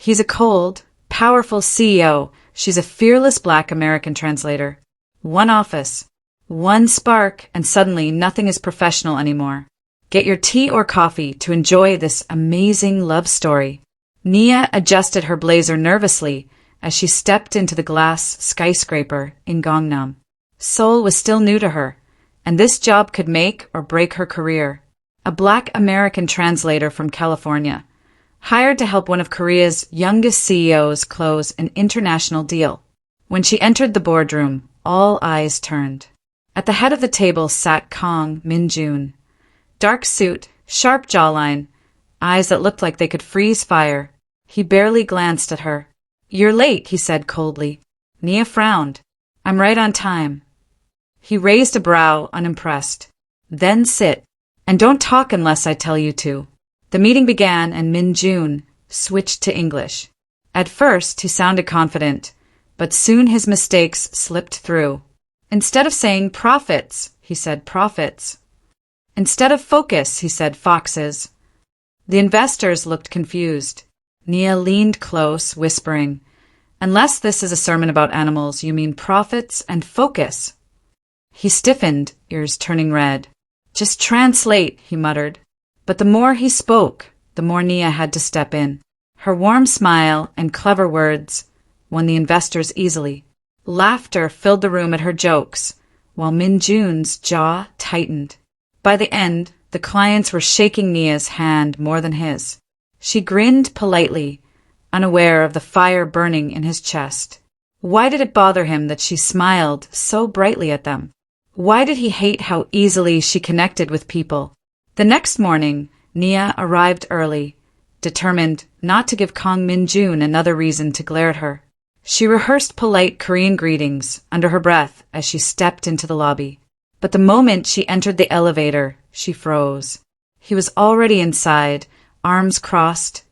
He's a cold, powerful CEO. She's a fearless Black American translator. One office, one spark, and suddenly nothing is professional anymore. Get your tea or coffee to enjoy this amazing love story. Nia adjusted her blazer nervously as she stepped into the glass skyscraper in Gangnam. Seoul was still new to her, and this job could make or break her career. A Black American translator from California, hired to help one of Korea's youngest CEOs close an international deal. When she entered the boardroom, all eyes turned. At the head of the table sat Kang Min-jun. Dark suit, sharp jawline, eyes that looked like they could freeze fire. He barely glanced at her. "You're late," he said coldly. Nia frowned. "I'm right on time." He raised a brow, unimpressed. "Then sit. And don't talk unless I tell you to." The meeting began and Min-jun switched to English. At first, he sounded confident, but soon his mistakes slipped through. Instead of saying profits, he said profits. Instead of focus, he said foxes. The investors looked confused. Nia leaned close, whispering, "Unless this is a sermon about animals, you mean profits and focus." He stiffened, ears turning red. "Just translate," he muttered. But the more he spoke, the more Nia had to step in. Her warm smile and clever words won the investors easily. Laughter filled the room at her jokes, while Min-jun's jaw tightened. By the end, the clients were shaking Nia's hand more than his. She grinned politely, unaware of the fire burning in his chest. Why did it bother him that she smiled so brightly at them? Why did he hate how easily she connected with people? The next morning, Nia arrived early, determined not to give Kang Min-jun another reason to glare at her. She rehearsed polite Korean greetings under her breath as she stepped into the lobby. But the moment she entered the elevator, she froze. He was already inside, arms crossed,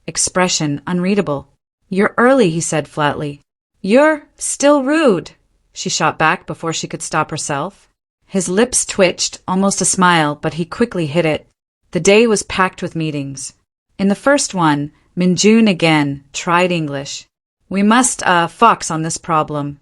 expression unreadable. "You're early," he said flatly. "You're still rude," she shot back before she could stop herself. His lips twitched, almost a smile, but he quickly hid it. The day was packed with meetings. In the first one, Min-jun again tried English. "We must, fox on this problem."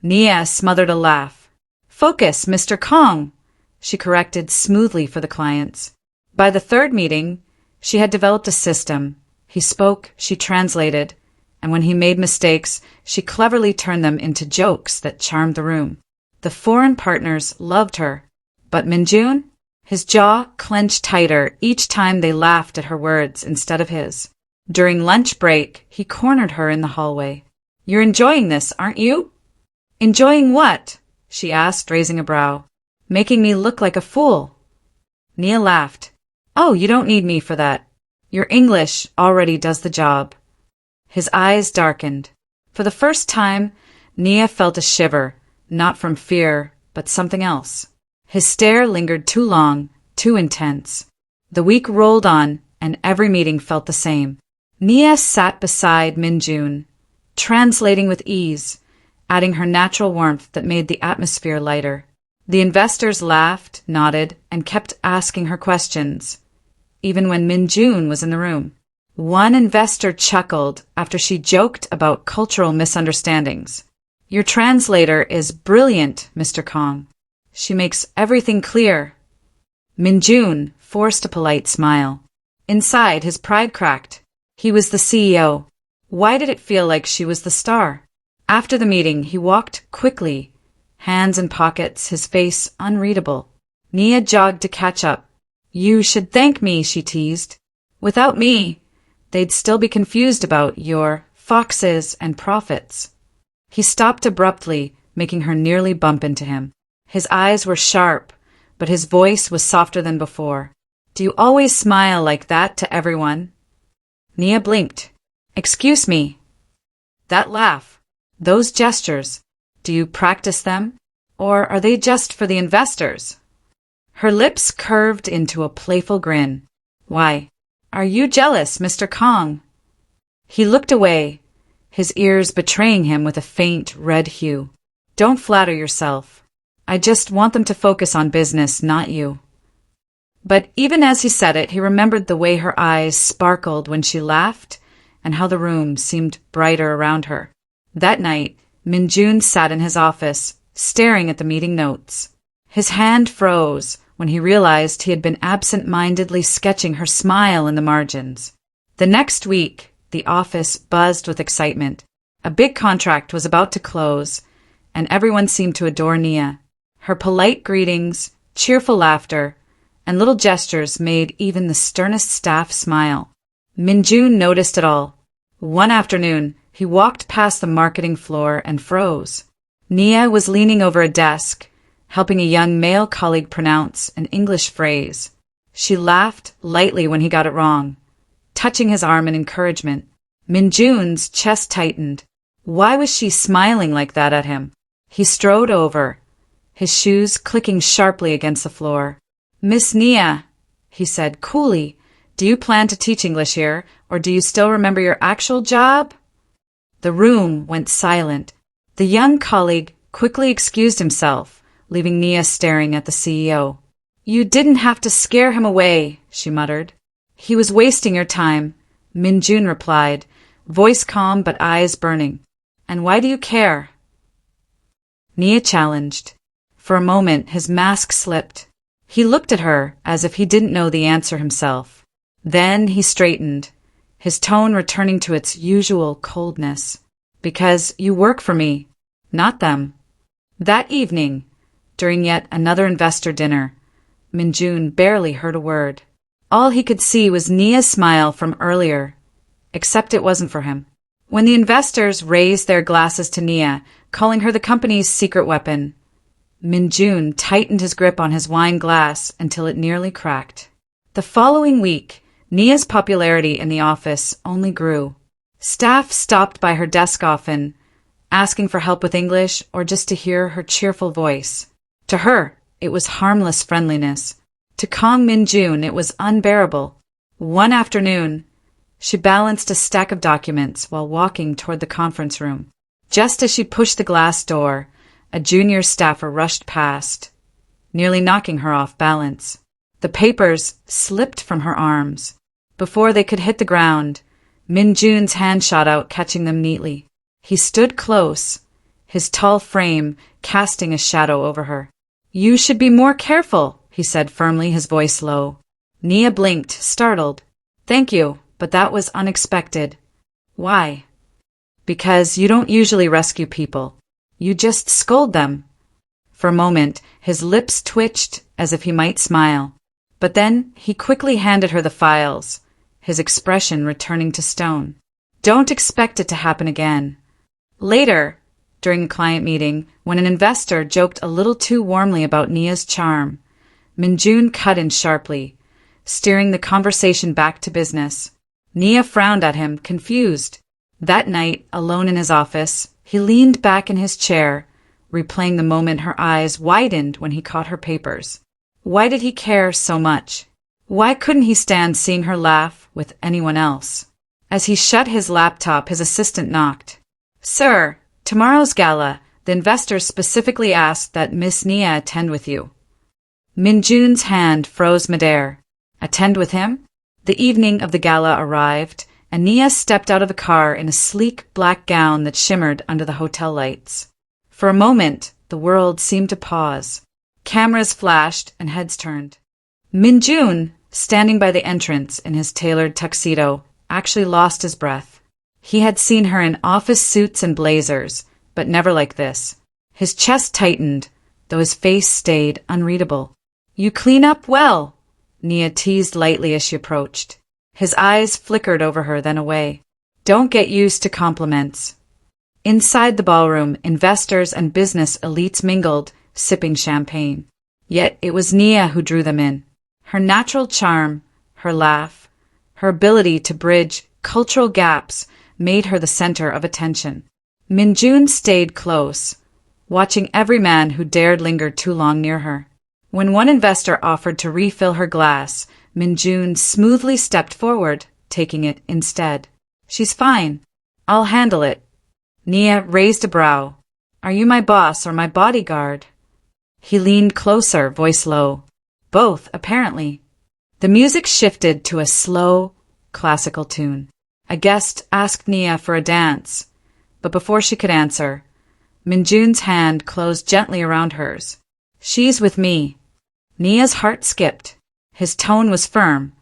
Nia smothered a laugh. "Focus, Mr. Kong," she corrected smoothly for the clients. By the third meeting, she had developed a system. He spoke, she translated, and when he made mistakes, she cleverly turned them into jokes that charmed the room. The foreign partners loved her, but Min-jun? His jaw clenched tighter each time they laughed at her words instead of his. During lunch break, he cornered her in the hallway. "You're enjoying this, aren't you?" "Enjoying what?" she asked, raising a brow. "Making me look like a fool." Nia laughed. "Oh, you don't need me for that. Your English already does the job." His eyes darkened. For the first time, Nia felt a shiver, not from fear, but something else. His stare lingered too long, too intense. The week rolled on, and every meeting felt the same. Nia sat beside Min-jun, translating with ease, adding her natural warmth that made the atmosphere lighter. The investors laughed, nodded, and kept asking her questions, even when Min-jun was in the room. One investor chuckled after she joked about cultural misunderstandings. "Your translator is brilliant, Mr. Kong. She makes everything clear." Min-jun forced a polite smile. Inside, his pride cracked. He was the CEO. Why did it feel like she was the star? After the meeting, he walked quickly, hands in pockets, his face unreadable. Nia jogged to catch up. "You should thank me," she teased. "Without me, they'd still be confused about your foxes and profits." He stopped abruptly, making her nearly bump into him. His eyes were sharp, but his voice was softer than before. "Do you always smile like that to everyone?" Nia blinked. "Excuse me." That laugh, those gestures, do you practice them? Or are they just for the investors? Her lips curved into a playful grin. "Why, are you jealous, Mr. Kong?" He looked away, his ears betraying him with a faint red hue. "Don't flatter yourself. I just want them to focus on business, not you." But even as he said it, he remembered the way her eyes sparkled when she laughed, and how the room seemed brighter around her. That night, Minjun sat in his office, staring at the meeting notes. His hand froze when he realized he had been absent-mindedly sketching her smile in the margins. The next week, the office buzzed with excitement. A big contract was about to close, and everyone seemed to adore Nia. Her polite greetings, cheerful laughter, and little gestures made even the sternest staff smile. Minjun noticed it all. One afternoon, he walked past the marketing floor and froze. Nia was leaning over a desk, helping a young male colleague pronounce an English phrase. She laughed lightly when he got it wrong, touching his arm in encouragement. Minjun's chest tightened. Why was she smiling like that at him? He strode over, his shoes clicking sharply against the floor. "Miss Nia," he said coolly, "do you plan to teach English here, or do you still remember your actual job?" The room went silent. The young colleague quickly excused himself, leaving Nia staring at the CEO. "You didn't have to scare him away," she muttered. "He was wasting your time," Minjun replied, voice calm but eyes burning. "And why do you care?" Nia challenged. For a moment, his mask slipped. He looked at her as if he didn't know the answer himself. Then he straightened, his tone returning to its usual coldness. "Because you work for me, not them." That evening, during yet another investor dinner, Minjun barely heard a word. All he could see was Nia's smile from earlier, except it wasn't for him. When the investors raised their glasses to Nia, calling her the company's secret weapon, Minjun tightened his grip on his wine glass until it nearly cracked. The following week, Nia's popularity in the office only grew. Staff stopped by her desk often, asking for help with English or just to hear her cheerful voice. To her, it was harmless friendliness. To Kong Minjun, it was unbearable. One afternoon, she balanced a stack of documents while walking toward the conference room. Just as she pushed the glass door, a junior staffer rushed past, nearly knocking her off balance. The papers slipped from her arms. Before they could hit the ground, Minjun's hand shot out, catching them neatly. He stood close, his tall frame casting a shadow over her. "You should be more careful," he said firmly, his voice low. Nia blinked, startled. "Thank you, but that was unexpected." "Why?" "Because you don't usually rescue people. You just scold them." For a moment, his lips twitched as if he might smile. But then he quickly handed her the files, his expression returning to stone. "Don't expect it to happen again." Later, during a client meeting, when an investor joked a little too warmly about Nia's charm, Minjun cut in sharply, steering the conversation back to business. Nia frowned at him, confused. That night, alone in his office, he leaned back in his chair, replaying the moment her eyes widened when he caught her papers. Why did he care so much? Why couldn't he stand seeing her laugh with anyone else? As he shut his laptop, his assistant knocked. "Sir, tomorrow's gala, the investors specifically asked that Miss Nia attend with you." Minjun's hand froze midair. Attend with him? The evening of the gala arrived, and Nia stepped out of the car in a sleek black gown that shimmered under the hotel lights. For a moment, the world seemed to pause. Cameras flashed and heads turned. Minjun, standing by the entrance in his tailored tuxedo, actually lost his breath. He had seen her in office suits and blazers, but never like this. His chest tightened, though his face stayed unreadable. "You clean up well," Nia teased lightly as she approached. His eyes flickered over her, then away. "Don't get used to compliments." Inside the ballroom, investors and business elites mingled, sipping champagne. Yet it was Nia who drew them in. Her natural charm, her laugh, her ability to bridge cultural gaps made her the center of attention. Minjun stayed close, watching every man who dared linger too long near her. When one investor offered to refill her glass, Minjun smoothly stepped forward, taking it instead. "She's fine. I'll handle it." Nia raised a brow. "Are you my boss or my bodyguard?" He leaned closer, voice low. "Both, apparently." The music shifted to a slow, classical tune. A guest asked Nia for a dance, but before she could answer, Minjun's hand closed gently around hers. She's with me. Nia's heart skipped. His tone was firm,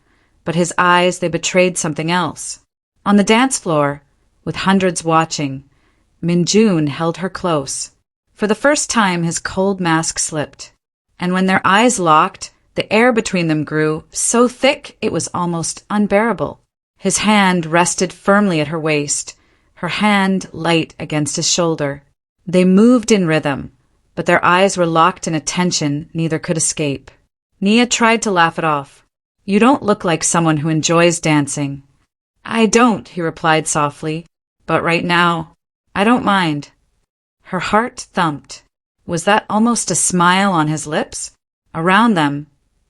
but his eyes, they betrayed something else. On the dance floor, with hundreds watching, Minjun held her close. For the first time, his cold mask slipped, and when their eyes locked, the air between them grew so thick it was almost unbearable. His hand rested firmly at her waist, her hand light against his shoulder. They moved in rhythm, but their eyes were locked in a tension neither could escape. Nia tried to laugh it off. You don't look like someone who enjoys dancing. I don't, he replied softly, but right now, I don't mind. Her heart thumped. Was that almost a smile on his lips? Around them,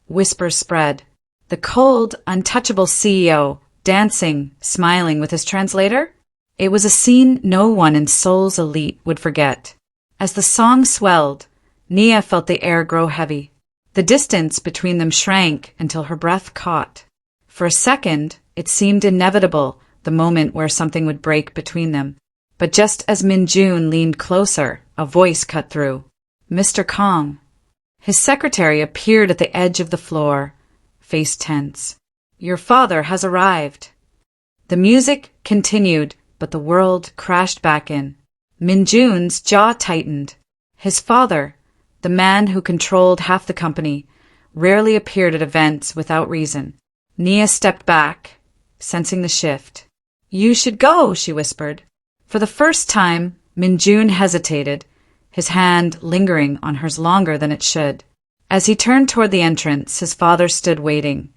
whispers spread. The cold, untouchable CEO, dancing, smiling with his translator? It was a scene no one in Seoul's elite would forget. As the song swelled, Nia felt the air grow heavy. The distance between them shrank until her breath caught. For a second, it seemed inevitable, the moment where something would break between them. But just as Minjun leaned closer, a voice cut through. Mr. Kong. His secretary appeared at the edge of the floor, face tense. Your father has arrived. The music continued, but the world crashed back in. Minjun's jaw tightened. His father, the man who controlled half the company, rarely appeared at events without reason. Nia stepped back, sensing the shift. You should go, she whispered. For the first time, Minjun hesitated, his hand lingering on hers longer than it should. As he turned toward the entrance, his father stood waiting,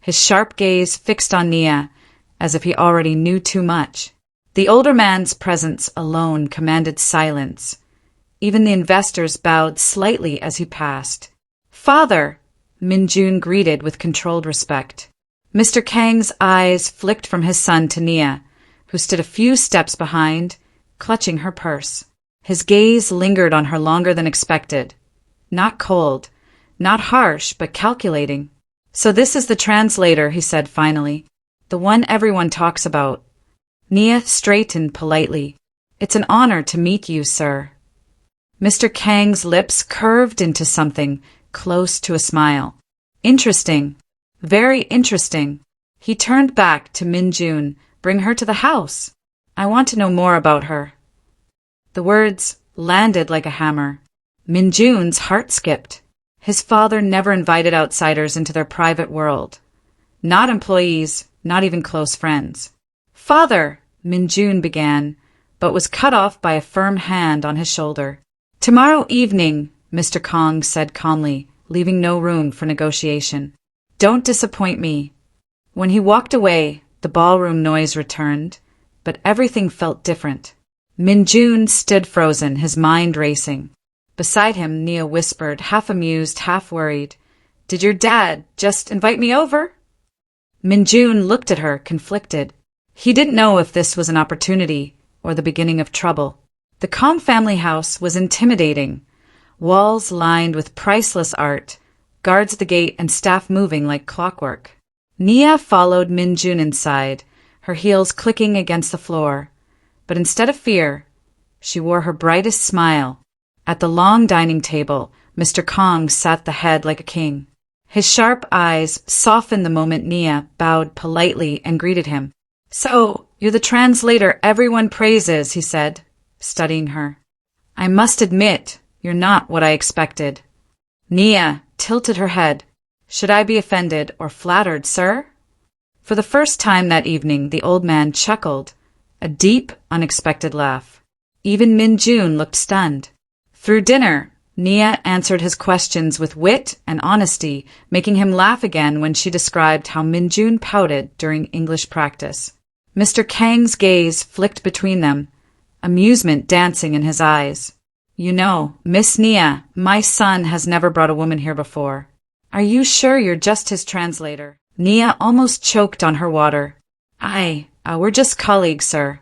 his sharp gaze fixed on Nia, as if he already knew too much. The older man's presence alone commanded silence. Even the investors bowed slightly as he passed. Father, Minjun greeted with controlled respect. Mr. Kang's eyes flicked from his son to Nia, who stood a few steps behind, clutching her purse. His gaze lingered on her longer than expected. Not cold, not harsh, but calculating. So this is the translator, he said finally. The one everyone talks about. Nia straightened politely. It's an honor to meet you, sir. Mr. Kang's lips curved into something close to a smile. Interesting. Very interesting. He turned back to Minjun. Bring her to the house. I want to know more about her. The words landed like a hammer. Minjun's heart skipped. His father never invited outsiders into their private world. Not employees, not even close friends. Father, Minjun began, but was cut off by a firm hand on his shoulder. Tomorrow evening, Mr. Kong said calmly, leaving no room for negotiation. Don't disappoint me. When he walked away, the ballroom noise returned, but everything felt different. Minjun stood frozen, his mind racing. Beside him, Nia whispered, half amused, half worried, Did your dad just invite me over? Minjun looked at her, conflicted. He didn't know if this was an opportunity or the beginning of trouble. The Kong family house was intimidating. Walls lined with priceless art, guards at the gate and staff moving like clockwork. Nia followed Minjun inside, her heels clicking against the floor. But instead of fear, she wore her brightest smile. At the long dining table, Mr. Kong sat the head like a king. His sharp eyes softened the moment Nia bowed politely and greeted him. So, you're the translator everyone praises, he said, studying her. I must admit, you're not what I expected. Nia tilted her head. Should I be offended or flattered, sir? For the first time that evening, the old man chuckled, a deep, unexpected laugh. Even Minjun looked stunned. Through dinner, Nia answered his questions with wit and honesty, making him laugh again when she described how Minjun pouted during English practice. Mr. Kang's gaze flicked between them, amusement dancing in his eyes. You know, Miss Nia, my son has never brought a woman here before. Are you sure you're just his translator? Nia almost choked on her water. We're just colleagues, sir.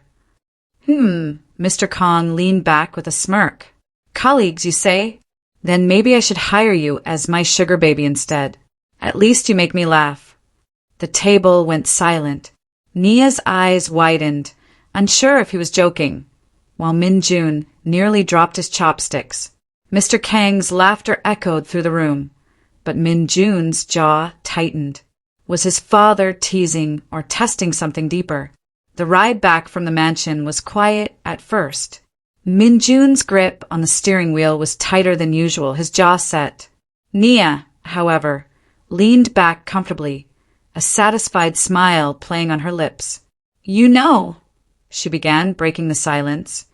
Mr. Kong leaned back with a smirk. Colleagues, you say? Then maybe I should hire you as my sugar baby instead. At least you make me laugh. The table went silent. Nia's eyes widened, unsure if he was joking, while Min-jun nearly dropped his chopsticks. Mr. Kang's laughter echoed through the room, but Min-jun's jaw tightened. Was his father teasing or testing something deeper? The ride back from the mansion was quiet at first. Min-jun's grip on the steering wheel was tighter than usual, his jaw set. Nia, however, leaned back comfortably, a satisfied smile playing on her lips. "You know," she began, breaking the silence,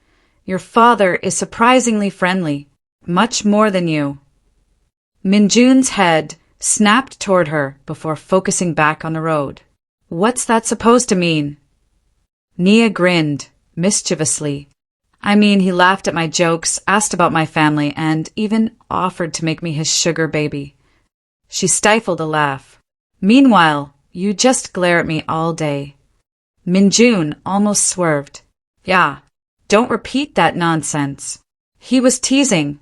"your father is surprisingly friendly, much more than you." Min-jun's head snapped toward her before focusing back on the road. "What's that supposed to mean?" Nia grinned, mischievously. "I mean, he laughed at my jokes, asked about my family, and even offered to make me his sugar baby." She stifled a laugh. "Meanwhile, you just glare at me all day." Min-jun almost swerved. "Yeah, don't repeat that nonsense." He was teasing.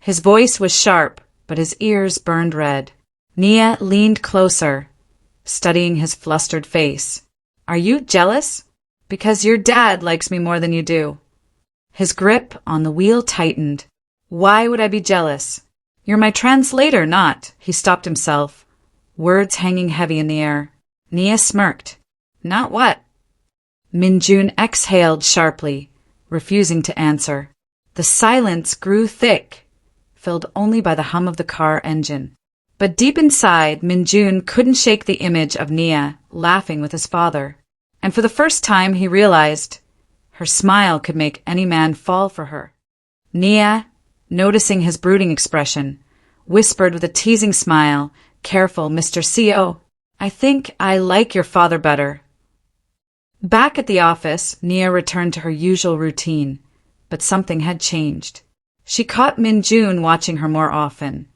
His voice was sharp, but his ears burned red. Nia leaned closer, studying his flustered face. "Are you jealous? Because your dad likes me more than you do." His grip on the wheel tightened. "Why would I be jealous? You're my translator, not." He stopped himself, words hanging heavy in the air. Nia smirked. "Not what?" Min-jun exhaled sharply, refusing to answer. The silence grew thick, filled only by the hum of the car engine. But deep inside, Min-jun couldn't shake the image of Nia laughing with his father. And for the first time he realized her smile could make any man fall for her. Nia, noticing his brooding expression, whispered with a teasing smile, "Careful, Mr. CO. I think I like your father better." Back at the office, Nia returned to her usual routine, but something had changed. She caught Min-jun watching her more often,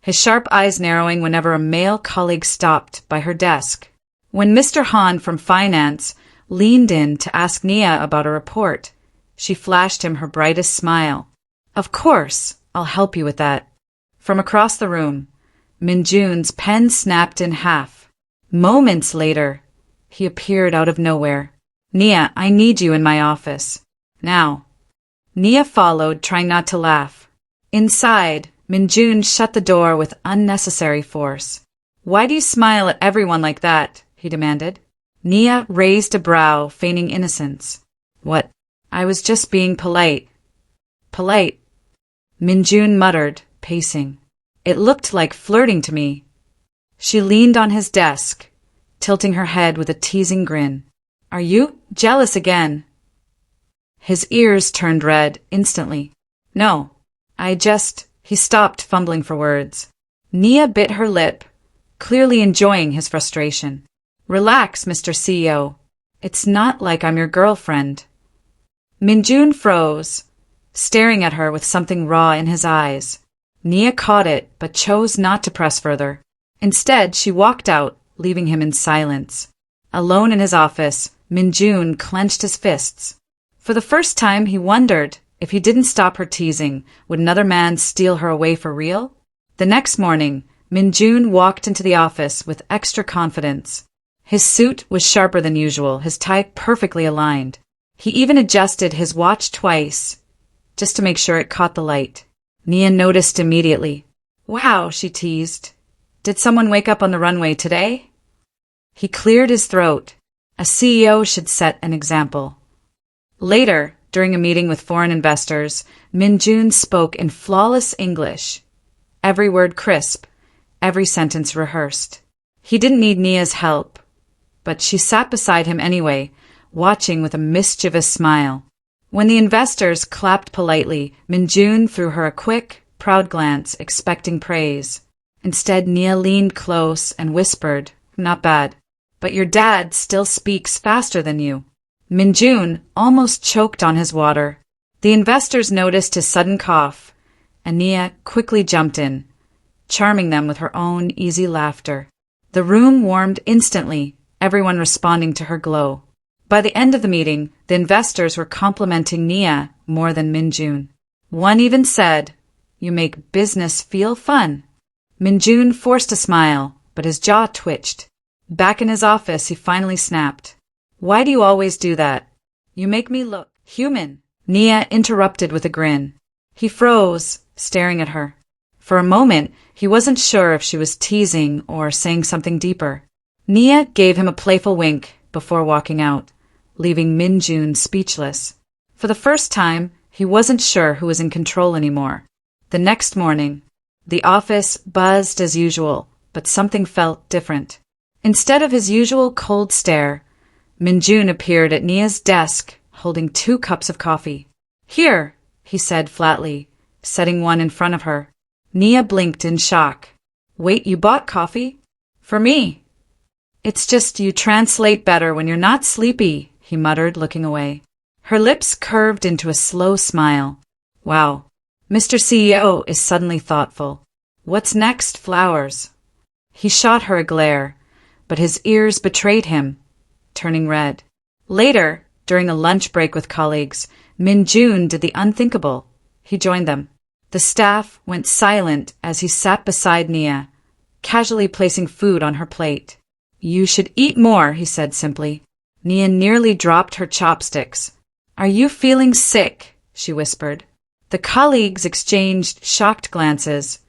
his sharp eyes narrowing whenever a male colleague stopped by her desk. When Mr. Han from finance leaned in to ask Nia about a report, she flashed him her brightest smile. "Of course, I'll help you with that." From across the room, Min-jun's pen snapped in half. Moments later, he appeared out of nowhere. "Nia, I need you in my office. Now." Nia followed, trying not to laugh. Inside, Min-jun shut the door with unnecessary force. "Why do you smile at everyone like that?" he demanded. Nia raised a brow, feigning innocence. "What? I was just being polite." "Polite?" Min-jun muttered, pacing. "It looked like flirting to me." She leaned on his desk, tilting her head with a teasing grin. "Are you jealous again?" His ears turned red instantly. "No, He stopped, fumbling for words. Nia bit her lip, clearly enjoying his frustration. "Relax, Mr. CEO. It's not like I'm your girlfriend." Min-jun froze, staring at her with something raw in his eyes. Nia caught it, but chose not to press further. Instead, she walked out, leaving him in silence. Alone in his office, Min-jun clenched his fists. For the first time, he wondered if he didn't stop her teasing, would another man steal her away for real? The next morning, Min-jun walked into the office with extra confidence. His suit was sharper than usual, his tie perfectly aligned. He even adjusted his watch twice, just to make sure it caught the light. Nia noticed immediately. "Wow," she teased. "Did someone wake up on the runway today?" He cleared his throat. A CEO should set an example. Later, during a meeting with foreign investors, Min-jun spoke in flawless English. Every word crisp, every sentence rehearsed. He didn't need Nia's help, but she sat beside him anyway, watching with a mischievous smile. When the investors clapped politely, Min-jun threw her a quick, proud glance, expecting praise. Instead, Nia leaned close and whispered, "Not bad, but your dad still speaks faster than you." Min-jun almost choked on his water. The investors noticed his sudden cough, and Nia quickly jumped in, charming them with her own easy laughter. The room warmed instantly, everyone responding to her glow. By the end of the meeting, the investors were complimenting Nia more than Min-jun. One even said, "You make business feel fun." Min-jun forced a smile, but his jaw twitched. Back in his office, he finally snapped. Why do you always do that? You make me look human, Nia interrupted with a grin. He froze, staring at her. For a moment, he wasn't sure if she was teasing or saying something deeper. Nia gave him a playful wink before walking out, leaving Minjun speechless. For the first time, he wasn't sure who was in control anymore. The next morning, the office buzzed as usual, but something felt different. Instead of his usual cold stare, Minjun appeared at Nia's desk, holding 2 cups of coffee. Here, he said flatly, setting one in front of her. Nia blinked in shock. Wait, you bought coffee? For me? It's just you translate better when you're not sleepy, he muttered, looking away. Her lips curved into a slow smile. Wow, Mr. CEO is suddenly thoughtful. What's next? Flowers. He shot her a glare, but his ears betrayed him, turning red. Later, during a lunch break with colleagues, Minjun did the unthinkable. He joined them. The staff went silent as he sat beside Nia, casually placing food on her plate. You should eat more, he said simply. Nia nearly dropped her chopsticks. Are you feeling sick? She whispered. The colleagues exchanged shocked glances,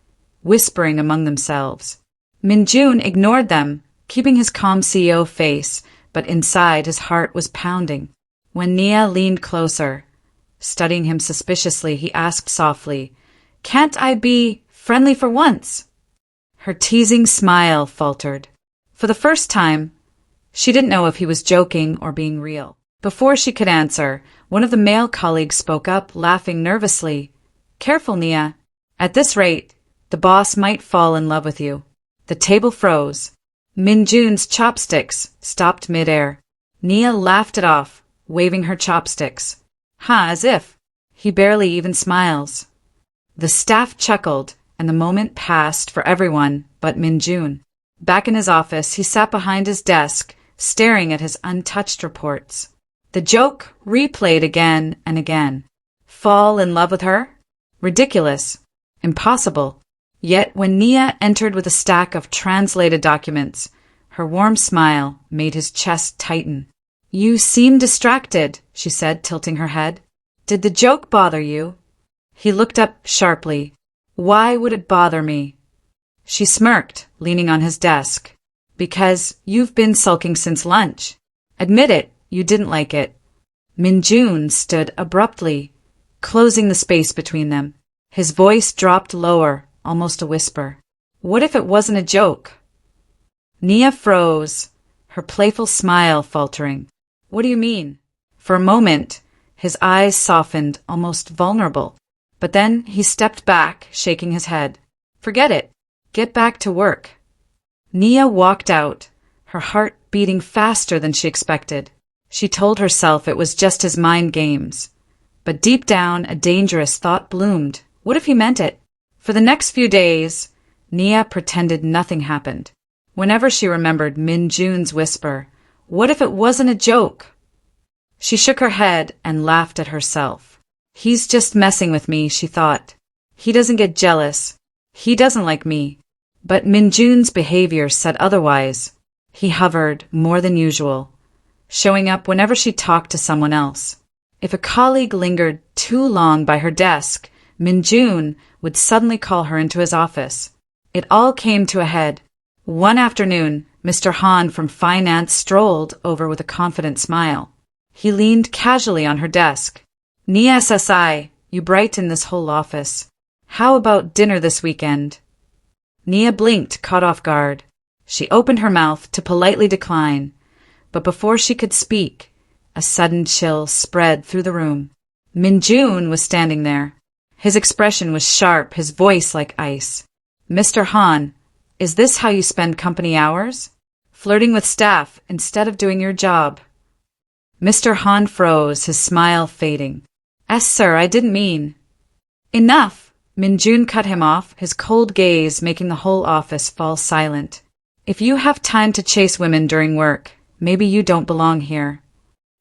whispering among themselves. Minjun ignored them, keeping his calm CEO face, but inside his heart was pounding. When Nia leaned closer, studying him suspiciously, he asked softly, Can't I be friendly for once? Her teasing smile faltered. For the first time, she didn't know if he was joking or being real. Before she could answer, one of the male colleagues spoke up, laughing nervously. Careful, Nia. At this rate, the boss might fall in love with you. The table froze. Minjun's chopsticks stopped midair. Nia laughed it off, waving her chopsticks. As if. He barely even smiles. The staff chuckled, and the moment passed for everyone but Minjun. Back in his office, he sat behind his desk, staring at his untouched reports. The joke replayed again and again. Fall in love with her? Ridiculous. Impossible. Yet when Nia entered with a stack of translated documents, her warm smile made his chest tighten. You seem distracted, she said, tilting her head. Did the joke bother you? He looked up sharply. Why would it bother me? She smirked, leaning on his desk. Because you've been sulking since lunch. Admit it, you didn't like it. Minjun stood abruptly, closing the space between them. His voice dropped lower, almost a whisper. What if it wasn't a joke? Nia froze, her playful smile faltering. What do you mean? For a moment, his eyes softened, almost vulnerable. But then he stepped back, shaking his head. Forget it. Get back to work. Nia walked out, her heart beating faster than she expected. She told herself it was just his mind games. But deep down, a dangerous thought bloomed. What if he meant it? For the next few days, Nia pretended nothing happened. Whenever she remembered Minjun's whisper, what if it wasn't a joke? She shook her head and laughed at herself. He's just messing with me, she thought. He doesn't get jealous. He doesn't like me. But Minjun's behavior said otherwise. He hovered more than usual, showing up whenever she talked to someone else. If a colleague lingered too long by her desk, Minjun would suddenly call her into his office. It all came to a head. One afternoon, Mr. Han from finance strolled over with a confident smile. He leaned casually on her desk. Nia SSI, you brighten this whole office. How about dinner this weekend? Nia blinked, caught off guard. She opened her mouth to politely decline, but before she could speak, a sudden chill spread through the room. Minjun was standing there. His expression was sharp, his voice like ice. Mr. Han, is this how you spend company hours? Flirting with staff instead of doing your job. Mr. Han froze, his smile fading. Sir, I didn't mean. Enough! Minjun cut him off, his cold gaze making the whole office fall silent. If you have time to chase women during work, maybe you don't belong here.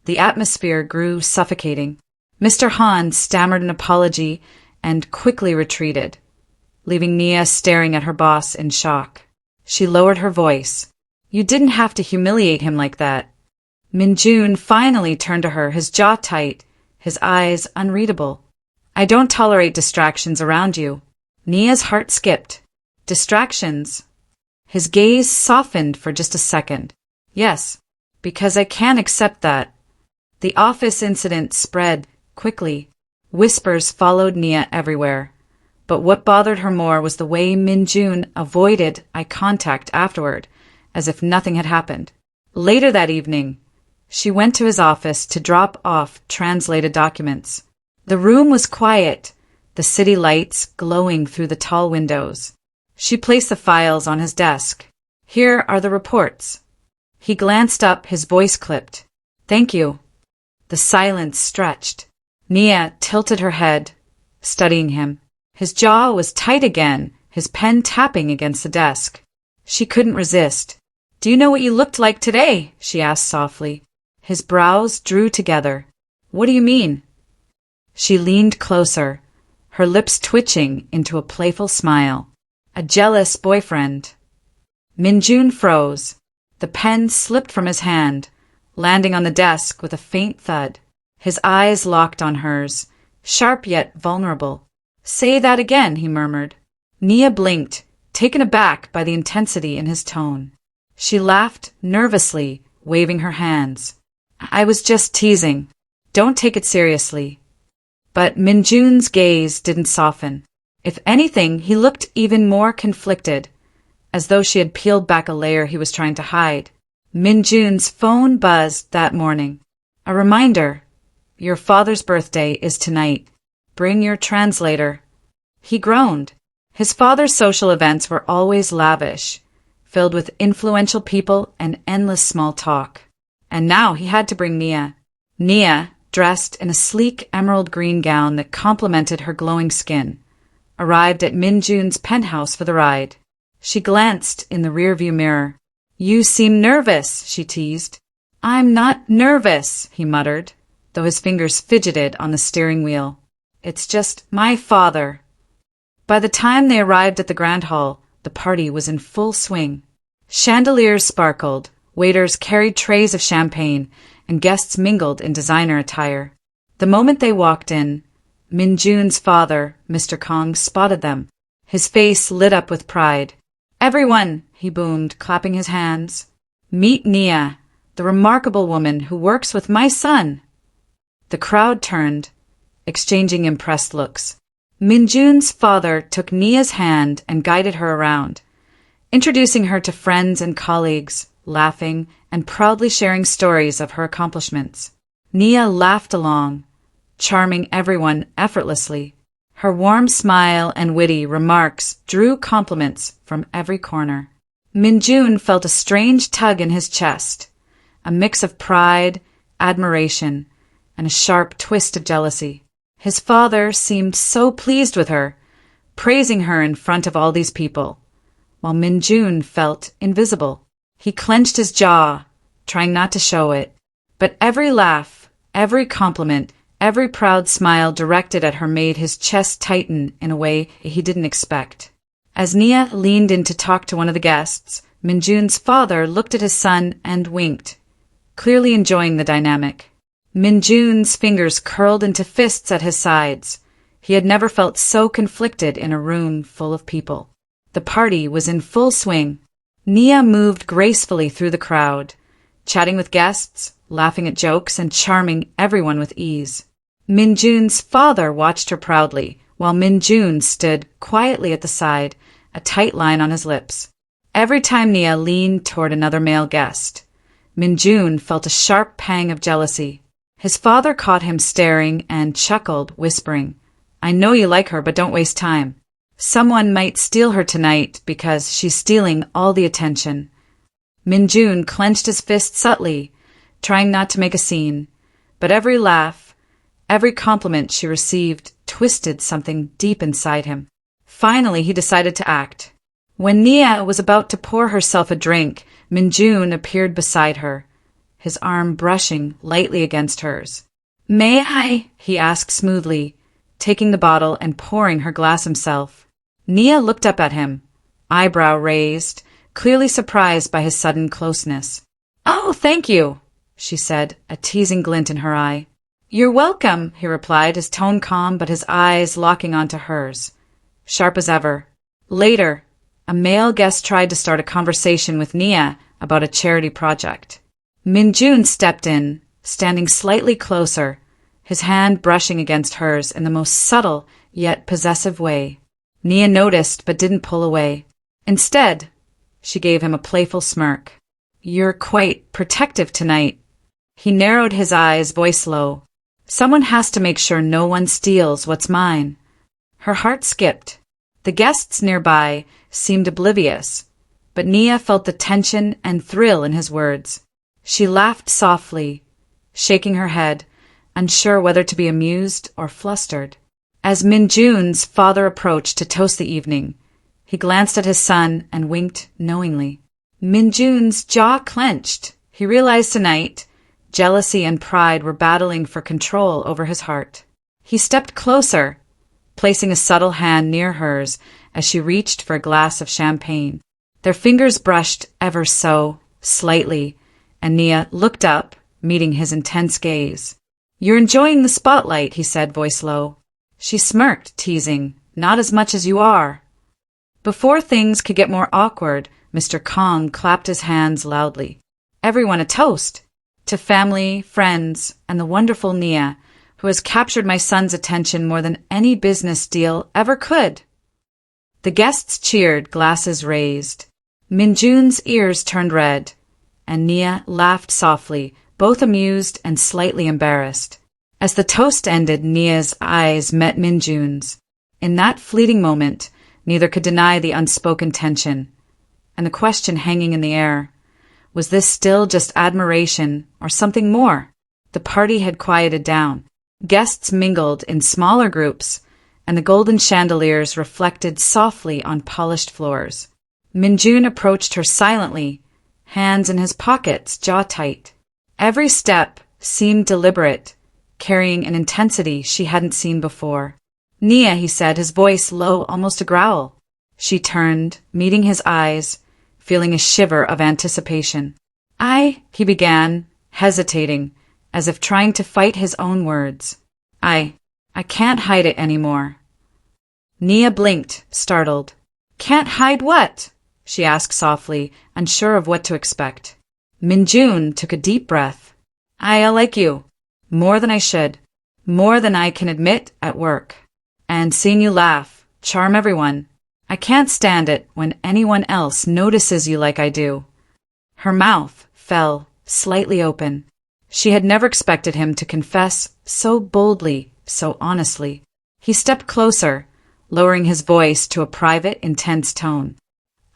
The atmosphere grew suffocating. Mr. Han stammered an apology and quickly retreated, leaving Nia staring at her boss in shock. She lowered her voice. You didn't have to humiliate him like that. Minjun finally turned to her, his jaw tight, his eyes unreadable. I don't tolerate distractions around you. Nia's heart skipped. Distractions? His gaze softened for just a second. Yes, because I can't accept that. The office incident spread quickly. Whispers followed Nia everywhere. But what bothered her more was the way Minjun avoided eye contact afterward, as if nothing had happened. Later that evening, she went to his office to drop off translated documents. The room was quiet, the city lights glowing through the tall windows. She placed the files on his desk. Here are the reports. He glanced up, his voice clipped. Thank you. The silence stretched. Nia tilted her head, studying him. His jaw was tight again, his pen tapping against the desk. She couldn't resist. Do you know what you looked like today? She asked softly. His brows drew together. What do you mean? She leaned closer, her lips twitching into a playful smile. A jealous boyfriend. Minjun froze. The pen slipped from his hand, landing on the desk with a faint thud. His eyes locked on hers, sharp yet vulnerable. Say that again, he murmured. Nia blinked, taken aback by the intensity in his tone. She laughed nervously, waving her hands. I was just teasing. Don't take it seriously. But Minjun's gaze didn't soften. If anything, he looked even more conflicted, as though she had peeled back a layer he was trying to hide. Minjun's phone buzzed that morning. A reminder. Your father's birthday is tonight. Bring your translator. He groaned. His father's social events were always lavish, filled with influential people and endless small talk. And now he had to bring Nia. Nia, dressed in a sleek emerald green gown that complemented her glowing skin, arrived at Minjun's penthouse for the ride. She glanced in the rearview mirror. You seem nervous, she teased. I'm not nervous, he muttered, though his fingers fidgeted on the steering wheel. It's just my father. By the time they arrived at the grand hall, the party was in full swing. Chandeliers sparkled, waiters carried trays of champagne, and guests mingled in designer attire. The moment they walked in, Minjun's father, Mr. Kong, spotted them. His face lit up with pride. Everyone, he boomed, clapping his hands. Meet Nia, the remarkable woman who works with my son. The crowd turned, exchanging impressed looks. Minjun's father took Nia's hand and guided her around, introducing her to friends and colleagues, laughing and proudly sharing stories of her accomplishments. Nia laughed along, charming everyone effortlessly. Her warm smile and witty remarks drew compliments from every corner. Minjun felt a strange tug in his chest, a mix of pride, admiration, and a sharp twist of jealousy. His father seemed so pleased with her, praising her in front of all these people, while Minjun felt invisible. He clenched his jaw, trying not to show it, but every laugh, every compliment, every proud smile directed at her made his chest tighten in a way he didn't expect. As Nia leaned in to talk to one of the guests, Minjun's father looked at his son and winked, clearly enjoying the dynamic. Minjun's fingers curled into fists at his sides. He had never felt so conflicted in a room full of people. The party was in full swing. Nia moved gracefully through the crowd, chatting with guests, laughing at jokes, and charming everyone with ease. Minjun's father watched her proudly, while Minjun stood quietly at the side, a tight line on his lips. Every time Nia leaned toward another male guest, Minjun felt a sharp pang of jealousy. His father caught him staring and chuckled, whispering, I know you like her, but don't waste time. Someone might steal her tonight because she's stealing all the attention. Minjun clenched his fist subtly, trying not to make a scene, but every laugh, every compliment she received twisted something deep inside him. Finally, he decided to act. When Nia was about to pour herself a drink, Minjun appeared beside her, his arm brushing lightly against hers. May I? He asked smoothly, taking the bottle and pouring her glass himself. Nia looked up at him, eyebrow raised, clearly surprised by his sudden closeness. Oh, thank you. she said, a teasing glint in her eye. You're welcome, he replied, his tone calm but his eyes locking onto hers, sharp as ever. Later, a male guest tried to start a conversation with Nia about a charity project. Minjun stepped in, standing slightly closer, his hand brushing against hers in the most subtle yet possessive way. Nia noticed but didn't pull away. Instead, she gave him a playful smirk. You're quite protective tonight. He narrowed his eyes, voice low. Someone has to make sure no one steals what's mine. Her heart skipped. The guests nearby seemed oblivious, but Nia felt the tension and thrill in his words. She laughed softly, shaking her head, unsure whether to be amused or flustered. As Minjun's father approached to toast the evening, he glanced at his son and winked knowingly. Minjun's jaw clenched. He realized tonight jealousy and pride were battling for control over his heart. He stepped closer, placing a subtle hand near hers as she reached for a glass of champagne. Their fingers brushed ever so slightly, and Nia looked up, meeting his intense gaze. You're enjoying the spotlight, he said, voice low. She smirked, teasing, not as much as you are. Before things could get more awkward, Mr. Kong clapped his hands loudly. Everyone a toast. To family, friends, and the wonderful Nia, who has captured my son's attention more than any business deal ever could. The guests cheered, glasses raised. Minjun's ears turned red, and Nia laughed softly, both amused and slightly embarrassed. As the toast ended, Nia's eyes met Minjun's. In that fleeting moment, neither could deny the unspoken tension, and the question hanging in the air. Was this still just admiration or something more? The party had quieted down. Guests mingled in smaller groups, and the golden chandeliers reflected softly on polished floors. Minjun approached her silently, hands in his pockets, jaw tight. Every step seemed deliberate, carrying an intensity she hadn't seen before. Nia, he said, his voice low, almost a growl. She turned, meeting his eyes, feeling a shiver of anticipation. He began, hesitating, as if trying to fight his own words. I can't hide it anymore. Nia blinked, startled. Can't hide what? She asked softly, unsure of what to expect. Minjun took a deep breath. I like you. More than I should. More than I can admit at work. And seeing you laugh, charm everyone. I can't stand it when anyone else notices you like I do. Her mouth fell, slightly open. She had never expected him to confess so boldly, so honestly. He stepped closer, lowering his voice to a private, intense tone.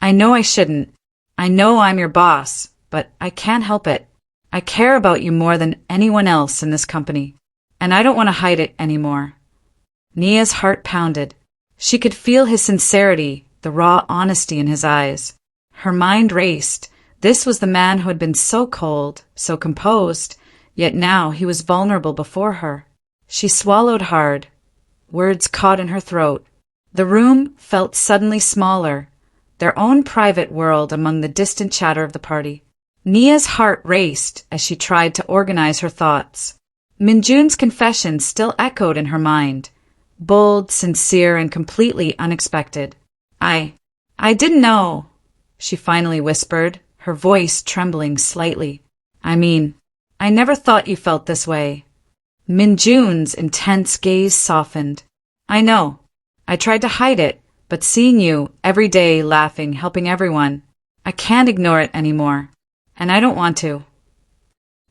I know I shouldn't. I know I'm your boss, but I can't help it. I care about you more than anyone else in this company, and I don't want to hide it anymore. Nia's heart pounded. She could feel his sincerity, the raw honesty in his eyes. Her mind raced. This was the man who had been so cold, so composed, yet now he was vulnerable before her. She swallowed hard. Words caught in her throat. The room felt suddenly smaller, their own private world among the distant chatter of the party. Nia's heart raced as she tried to organize her thoughts. Minjun's confession still echoed in her mind. Bold, sincere, and completely unexpected. I didn't know, she finally whispered, her voice trembling slightly. I never thought you felt this way. Minjun's intense gaze softened. I know. I tried to hide it, but seeing you every day laughing, helping everyone, I can't ignore it anymore. And I don't want to.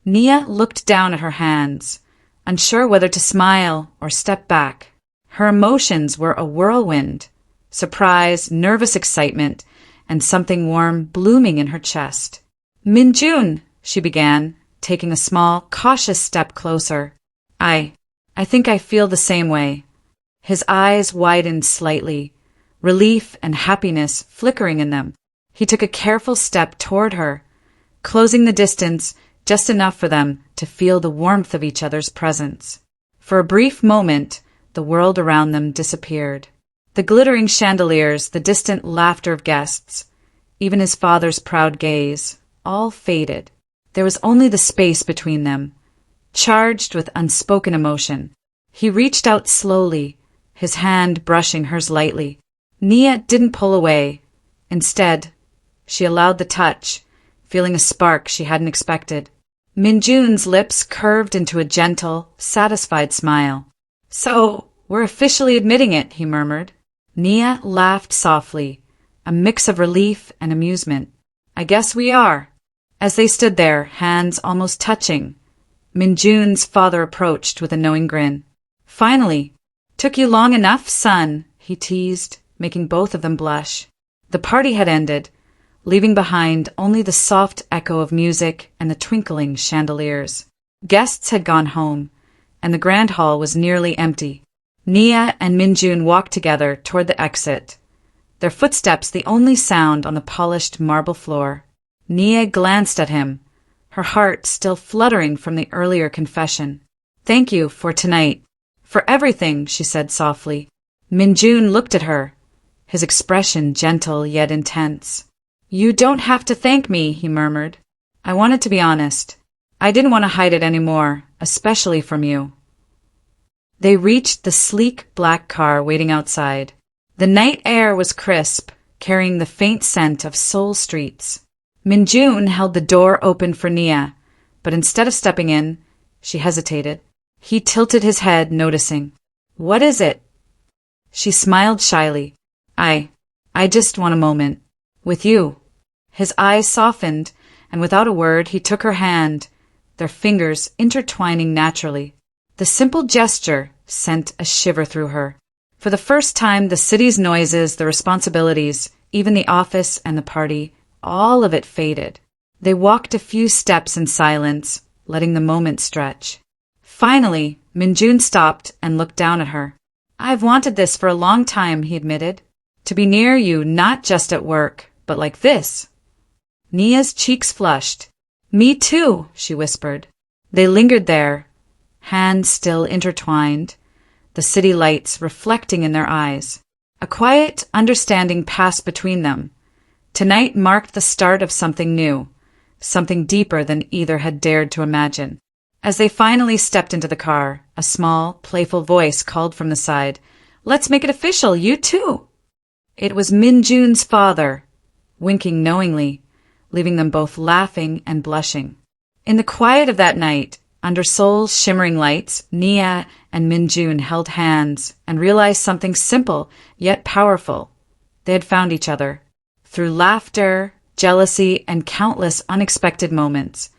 Nia looked down at her hands, unsure whether to smile or step back. Her emotions were a whirlwind, surprise, nervous excitement, and something warm blooming in her chest. Minjun, she began, taking a small, cautious step closer. I think I feel the same way. His eyes widened slightly, relief and happiness flickering in them. He took a careful step toward her, closing the distance just enough for them to feel the warmth of each other's presence. For a brief moment, the world around them disappeared. The glittering chandeliers, the distant laughter of guests, even his father's proud gaze, all faded. There was only the space between them, charged with unspoken emotion. He reached out slowly, his hand brushing hers lightly. Nia didn't pull away. Instead, she allowed the touch, feeling a spark she hadn't expected. Minjun's lips curved into a gentle, satisfied smile. "So, we're officially admitting it," he murmured. Nia laughed softly, a mix of relief and amusement. "I guess we are." As they stood there, hands almost touching, Minjun's father approached with a knowing grin. "Finally, took you long enough, son," he teased, making both of them blush. The party had ended, leaving behind only the soft echo of music and the twinkling chandeliers. Guests had gone home, and the grand hall was nearly empty. Nia and Minjun walked together toward the exit, their footsteps the only sound on the polished marble floor. Nia glanced at him, her heart still fluttering from the earlier confession. "Thank you for tonight. For everything," she said softly. Minjun looked at her, his expression gentle yet intense. "You don't have to thank me," he murmured. "I wanted to be honest. I didn't want to hide it anymore, especially from you." They reached the sleek black car waiting outside. The night air was crisp, carrying the faint scent of Seoul streets. Minjun held the door open for Nia, but instead of stepping in, she hesitated. He tilted his head, noticing. "What is it?" She smiled shyly. I just want a moment. With you." His eyes softened, and without a word he took her hand, their fingers intertwining naturally. The simple gesture sent a shiver through her. For the first time, the city's noises, the responsibilities, even the office and the party, all of it faded. They walked a few steps in silence, letting the moment stretch. Finally, Minjun stopped and looked down at her. "I've wanted this for a long time," he admitted. "To be near you, not just at work, but like this." Nia's cheeks flushed. "Me too," she whispered. They lingered there, hands still intertwined, the city lights reflecting in their eyes. A quiet understanding passed between them. Tonight marked the start of something new, something deeper than either had dared to imagine. As they finally stepped into the car, a small, playful voice called from the side, "Let's make it official, you too!" It was Minjun's father, winking knowingly, leaving them both laughing and blushing. In the quiet of that night, under Seoul's shimmering lights, Nia and Minjun held hands and realized something simple yet powerful. They had found each other. Through laughter, jealousy, and countless unexpected moments,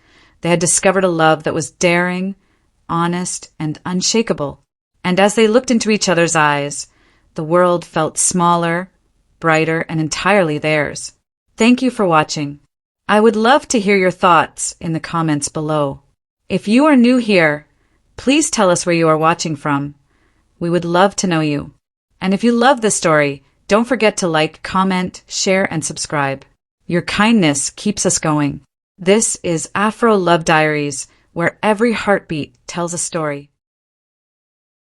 they had discovered a love that was daring, honest, and unshakable. And as they looked into each other's eyes, the world felt smaller, brighter, and entirely theirs. Thank you for watching. I would love to hear your thoughts in the comments below. If you are new here, please tell us where you are watching from. We would love to know you. And if you love this story, don't forget to like, comment, share, and subscribe. Your kindness keeps us going. This is Afro Love Diaries, where every heartbeat tells a story.